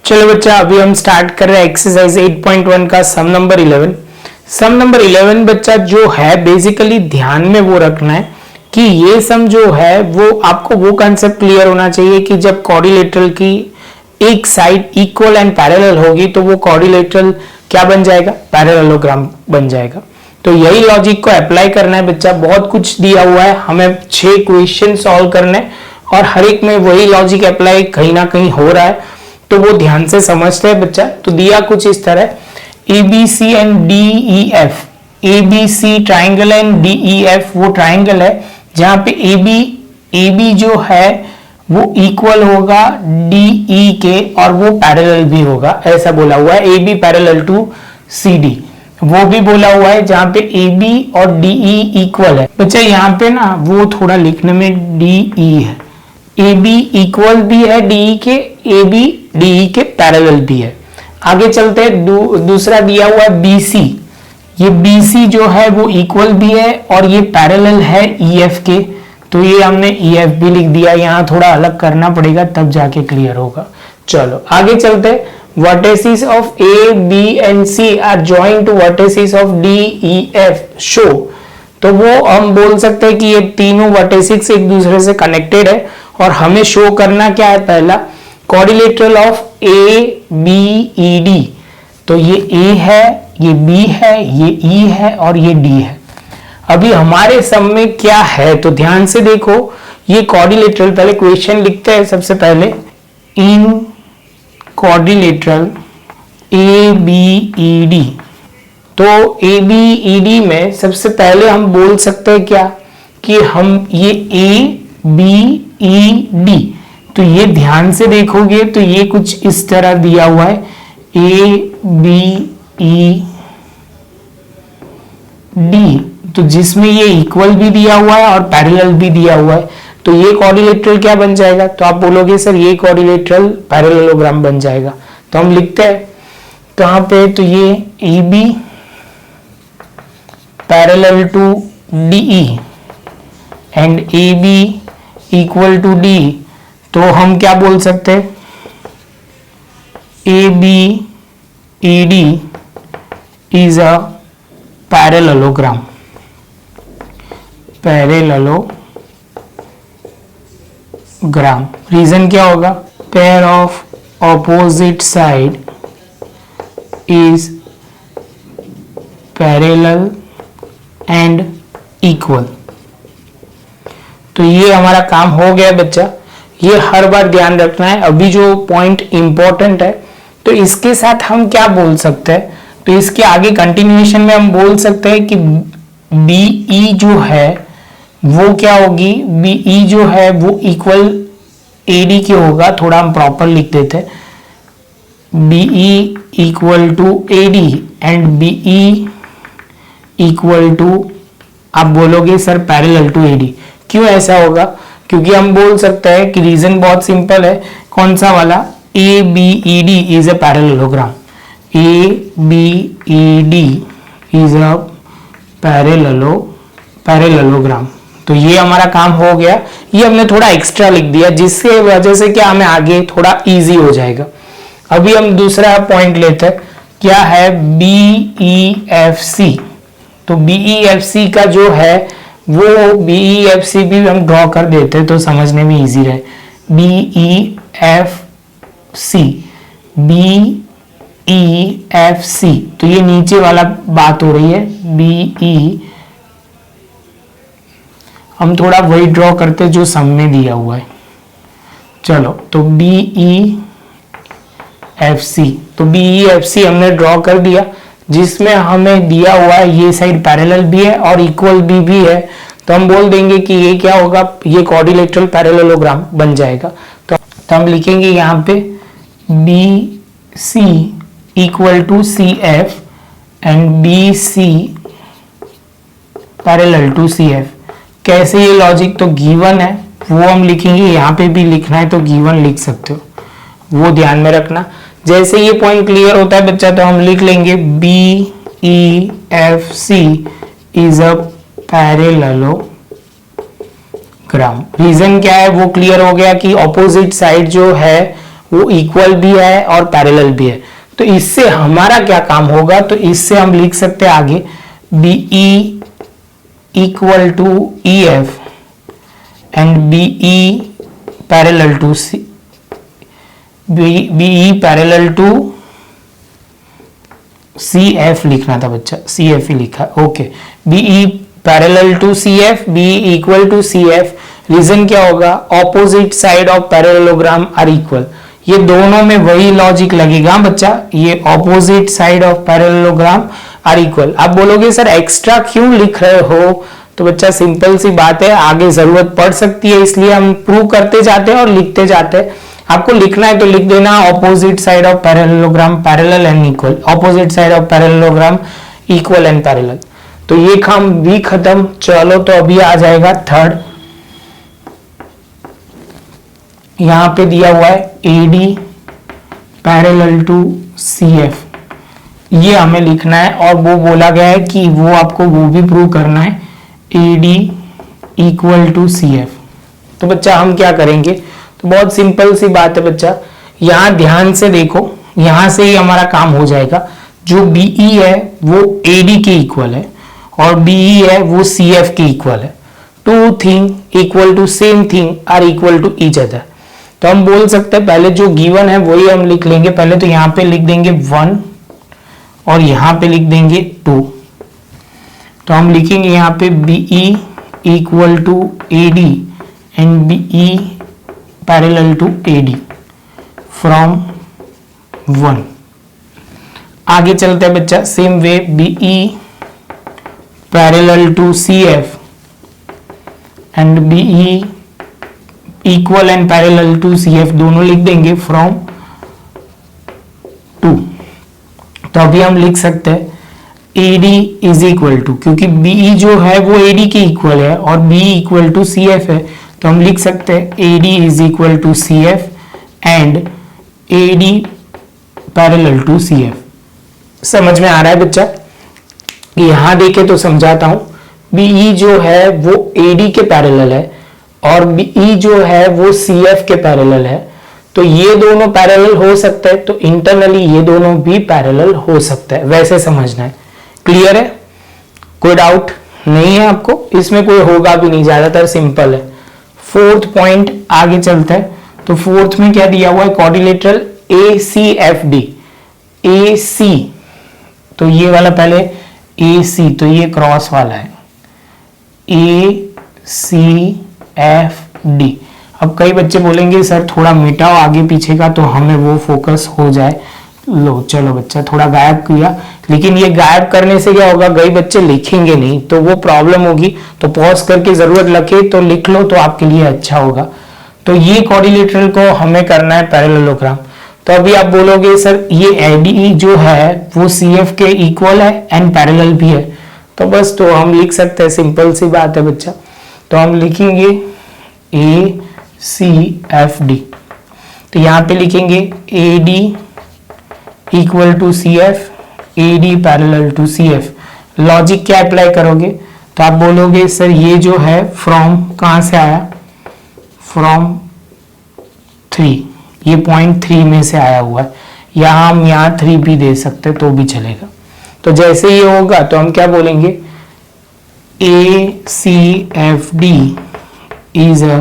चलो बच्चा, अभी हम स्टार्ट कर रहे हैं एक्सरसाइज 8.1 का सम नंबर 11। सम नंबर 11 बच्चा जो है बेसिकली ध्यान में वो रखना है कि ये सम जो है वो आपको वो कंसेप्ट क्लियर होना चाहिए कि जब क्वाड्रिलेटरल की एक साइड इक्वल एंड पैरेलल होगी तो वो क्वाड्रिलेटरल क्या बन जाएगा, पैरेललोग्राम बन जाएगा। तो यही लॉजिक को अप्लाई करना है बच्चा। बहुत कुछ दिया हुआ है, हमें 6 क्वेश्चन सॉल्व करने और हर एक में वही लॉजिक अप्लाई कहीं ना कहीं हो रहा है, तो वो ध्यान से समझते हैं बच्चा। तो दिया कुछ इस तरह ABC and DEF, ABC triangle and DEF वो ट्राइंगल है जहां पे AB जो है वो इक्वल होगा DE के और वो पैरेलल भी होगा, ऐसा बोला हुआ है। AB पैरेलल टू CD वो भी बोला हुआ है जहां पे AB और DE इक्वल है। बच्चा यहाँ पे ना वो थोड़ा लिखने में DE है, AB इक्वल भी है DE के, AB DE के पैरेलल भी है। आगे चलते हैं, दूसरा दिया हुआ है BC। ये BC जो है वो इक्वल भी है और ये पैरेलल है EF के, तो ये हमने EF भी लिख दिया। यहाँ थोड़ा अलग करना पड़ेगा तब जाके क्लियर होगा। चलो आगे चलते हैं। Vertices of A, B and C are joined to vertices of D, E, F show. तो वो हम बोल सकते हैं कि ये तीनों वर्टिसेस एक दूसरे से कनेक्टेड है और हमें शो करना क्या है, पहला क्वाड्रिलेटरल ऑफ ABED। तो ये A है, ये B है, ये E है और ये D है। अभी हमारे सम में क्या है तो ध्यान से देखो। ये क्वाड्रिलेटरल, पहले क्वेश्चन लिखते हैं सबसे पहले। इन क्वाड्रिलेटरल ABED, तो ABED में सबसे पहले हम बोल सकते हैं क्या कि हम ये ABED, तो ये ध्यान से देखोगे तो ये कुछ इस तरह दिया हुआ है ABED, तो जिसमें ये इक्वल भी दिया हुआ है और पैरेलल भी दिया हुआ है। तो ये क्वाड्रिलेटरल क्या बन जाएगा, तो आप बोलोगे सर ये क्वाड्रिलेटरल पैरेललोग्राम बन जाएगा। तो हम लिखते हैं कहां पे, तो ये AB parallel to DE and AB equal to D, तो हम क्या बोल सकते हैं, ABED is a parallelogram. Parallelogram reason क्या होगा, pair of opposite side is parallel and equal. तो ये हमारा काम हो गया बच्चा। ये हर बार ध्यान रखना है। अभी जो पॉइंट इंपॉर्टेंट है तो इसके साथ हम क्या बोल सकते हैं, तो इसके आगे कंटिन्यूएशन में हम बोल सकते हैं कि BE जो है वो क्या होगी, BE जो है वो इक्वल AD की होगा। थोड़ा हम प्रॉपर लिख देते हैं, BE equal to AD and BE equal to, आप बोलोगे सर पैरेलल टू AD। क्यों ऐसा होगा, क्योंकि हम बोल सकते हैं कि रीजन बहुत सिंपल है। कौन सा वाला, ABED is a parallelogram. ABED is a parallelogram. तो ये हमारा काम हो गया। ये हमने थोड़ा एक्स्ट्रा लिख दिया जिससे वजह से क्या हमें आगे थोड़ा इजी हो जाएगा। अभी हम दूसरा पॉइंट लेते हैं, क्या है BEFC। तो BEFC का जो है वो BEFC भी हम ड्रॉ कर देते हैं तो समझने में इजी रहे। BEFC, तो ये नीचे वाला बात हो रही है BE, हम थोड़ा वही ड्रॉ करते जो सम में दिया हुआ है। चलो तो BEFC, तो BEFC हमने ड्रॉ कर दिया जिसमें हमें दिया हुआ है ये साइड पैरेलल भी है और इक्वल भी है। तो हम बोल देंगे कि ये क्या होगा, ये क्वाड्रिलेटरल पैरेललोग्राम बन जाएगा। तो हम लिखेंगे यहाँ पे BC equal to CF and BC parallel to CF। कैसे ये लॉजिक, तो गिवन है वो हम लिखेंगे, यहाँ पे भी लिखना है तो गिवन लिख सकते हो, वो ध्यान में रखना। जैसे ये पॉइंट क्लियर होता है बच्चा तो हम लिख लेंगे BEFC is a parallelogram. Reason क्या है वो क्लियर हो गया कि ऑपोजिट साइड जो है वो इक्वल भी है और पैरेलल भी है। तो इससे हमारा क्या काम होगा, तो इससे हम लिख सकते हैं आगे BE equal to EF and BE parallel to BE parallel to CF लिखना था बच्चा, CF ही लिखा, okay. BE parallel to CF, BE equal to CF। Reason क्या होगा, opposite side of parallelogram are equal. ये दोनों में वही लॉजिक लगेगा बच्चा, ये opposite side of parallelogram are equal. आप बोलोगे सर एक्स्ट्रा क्यों लिख रहे हो, तो बच्चा सिंपल सी बात है, आगे जरूरत पड़ सकती है इसलिए हम प्रूव करते जाते हैं और लिखते जाते हैं। आपको लिखना है तो लिख देना opposite side of parallelogram parallel and equal, opposite side of parallelogram equal and parallel. तो ये काम भी खत्म। चलो तो अभी आ जाएगा थर्ड। यहां पे दिया हुआ है AD पैरेलल टू CF, ये हमें लिखना है और वो बोला गया है कि वो आपको वो भी प्रूव करना है AD इक्वल टू CF। तो बच्चा हम क्या करेंगे, तो बहुत सिंपल सी बात है बच्चा, यहां ध्यान से देखो, यहां से ही हमारा काम हो जाएगा। जो BE है वो AD के इक्वल है और BE है वो CF के इक्वल है। Two thing equal to same thing are equal to each other. तो हम बोल सकते हैं पहले जो गिवन है वही हम लिख लेंगे। पहले तो यहां पे लिख देंगे 1 और यहां पे लिख देंगे 2। तो हम लिखेंगे यहां पे BE equal to AD and BE parallel to AD from 1। आगे चलते हैं बच्चा, same way BE parallel to CF and BE equal and parallel to CF, दोनों लिख देंगे फ्रॉम 2। तो अभी हम लिख सकते हैं AD इज इक्वल टू, क्योंकि BE जो है वो AD के इक्वल है और BE इक्वल टू CF है, तो हम लिख सकते हैं AD is equal to CF and AD parallel to CF। समझ में आ रहा है बच्चा? यहां देखे तो समझाता हूं। BE जो है वो AD के पैरेलल है और BE जो है वो CF के पैरेलल है। तो ये दोनों पैरेलल हो सकते हैं, तो इंटरनली ये दोनों भी पैरेलल हो सकते हैं, वैसे समझना है। क्लियर है? कोई डाउट नहीं है आपको? इसमें कोई होगा भी नहीं, ज्यादातर सिंपल है। फोर्थ पॉइंट आगे चलता है। तो फोर्थ में क्या दिया हुआ है, क्वाड्रिलेटरल ACFD। AC तो ये वाला पहले AC, तो ये क्रॉस वाला है ACFD। अब कई बच्चे बोलेंगे सर थोड़ा मिटाओ आगे पीछे का तो हमें वो फोकस हो जाए। लो चलो बच्चा थोड़ा गायब किया, लेकिन ये गायब करने से क्या होगा, कई बच्चे लिखेंगे नहीं तो वो प्रॉब्लम होगी। तो पॉज करके जरूरत लगे तो लिख लो तो आपके लिए अच्छा होगा। तो ये क्वाड्रिलेटरल को हमें करना है पैरेललोग्राम। तो अभी आप बोलोगे सर ये AD जो है वो CF के इक्वल है एंड पैरेलल भी है। तो बस तो हम लिख सकते हैं, सिंपल सी बात है बच्चा। तो हम लिखेंगे ACFD। तो यहां पे लिखेंगे AD equal to CF, AD parallel to CF। Logic क्या अप्लाई करोगे, तो आप बोलोगे सर ये जो है फ्रॉम कहां से आया, फ्रॉम 3, ये पॉइंट 3 में से आया हुआ है। यहां हम यहां 3 भी दे सकते तो भी चलेगा। तो जैसे ये होगा तो हम क्या बोलेंगे, ACFD is a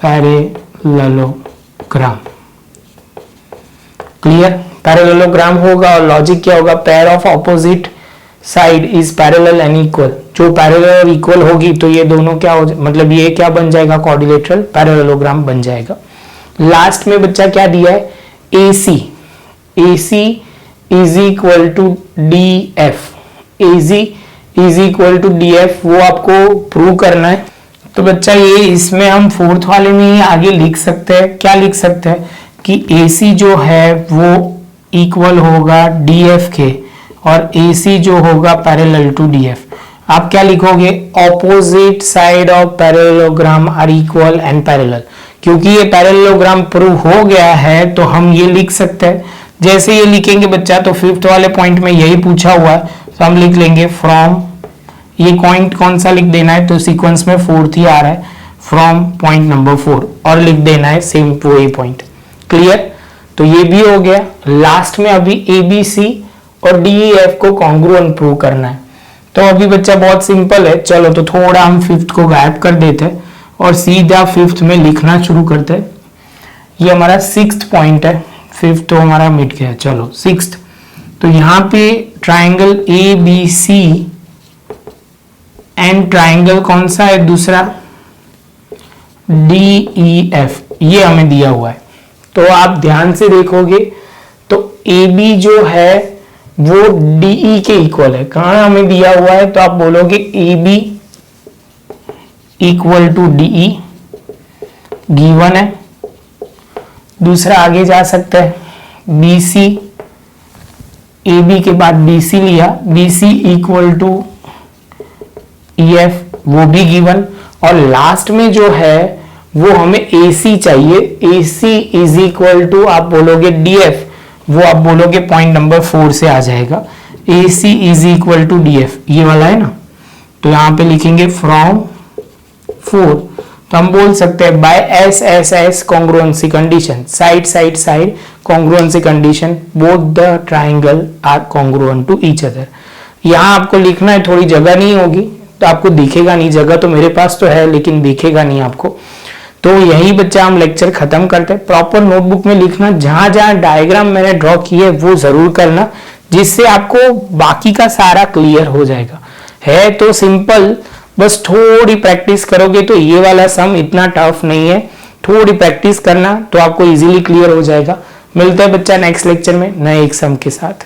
parallelogram. Clear? Parallelogram होगा और लॉजिक क्या होगा, pair of opposite side is parallel and equal. जो पैरेलल और इक्वल होगी तो ये दोनों क्या हो, मतलब ये क्या बन जाएगा, क्वाड्रिलेटरल पैरेललोग्राम बन जाएगा। लास्ट में बच्चा क्या दिया है, AC is equal to DF। AC is equal to DF वो आपको प्रूव करना है। तो बच्चा ये इसमें हम फोर्थ वाले में ही आगे लिख सकते हैं। क्या लिख सकते हैं कि AC जो है वो इक्वल होगा DF के और AC जो होगा पैरेलल टू DF। आप क्या लिखोगे, opposite side of parallelogram are equal and parallel. क्योंकि ये पैरेललोग्राम प्रूव हो गया है तो हम ये लिख सकते हैं। जैसे ये लिखेंगे बच्चा तो फिफ्थ वाले पॉइंट में यही पूछा हुआ है, तो हम लिख लेंगे फ्रॉम, ये पॉइंट कौन सा लिख देना है, तो सीक्वेंस में फोर्थ ही आ रहा है, फ्रॉम पॉइंट नंबर 4 और लिख देना है सेम वही पॉइंट। क्लियर, तो ये भी हो गया। लास्ट में अभी ए बी सी और डी ई एफ को कॉन्ग्रुएंट प्रूव करना है। तो अभी बच्चा बहुत सिंपल है, चलो तो थोड़ा हम फिफ्थ को गायब कर देते हैं और सीधा फिफ्थ में लिखना शुरू करते हैं। ये हमारा सिक्स्थ पॉइंट है, फिफ्थ तो हमारा मिट गया, चलो सिक्स्थ। तो यहाँ पे triangle A B C and triangle कौन सा है दूसरा, डी ई एफ, ये हमें दिया हुआ है। तो आप ध्यान से देखोगे तो ए बी जो है वो डी ई के इक्वल है। कहां हमें दिया हुआ है, तो आप बोलोगे A B equal to D E, given है। दूसरा आगे जा सकता है, बी सी, ए बी के बाद बी सी लिया, B C equal to E F, वो भी गिवन। और लास्ट में जो है वो हमें ए सी चाहिए, ए सी इज इक्वल टू आप बोलोगे डी एफ, वो आप बोलोगे पॉइंट नंबर 4 से आ जाएगा, A C is equal to D F, ये वाला है ना। तो यहां पे लिखेंगे फ्रॉम 4, तो हम बोल सकते हैं by S S S congruency condition, side side side congruency condition, both the triangle are congruent to each other. यहां आपको लिखना है, थोड़ी जगह नहीं होगी तो आपको दिखेगा नहीं, जगह तो मेरे पास तो है लेकिन दिखेगा नहीं आपको। तो यही बच्चा हम लेक्चर खत्म करते हैं। प्रॉपर नोटबुक में लिखना, जहां जहां डायग्राम मैंने ड्रॉ किए वो जरूर करना, जिससे आपको बाकी का सारा क्लियर हो जाएगा। है तो सिंपल, बस थोड़ी प्रैक्टिस करोगे तो ये वाला सम इतना टफ नहीं है, थोड़ी प्रैक्टिस करना तो आपको इजीली क्लियर हो जाएगा। मिलते हैं बच्चा नेक्स्ट लेक्चर में नए एक सम के साथ।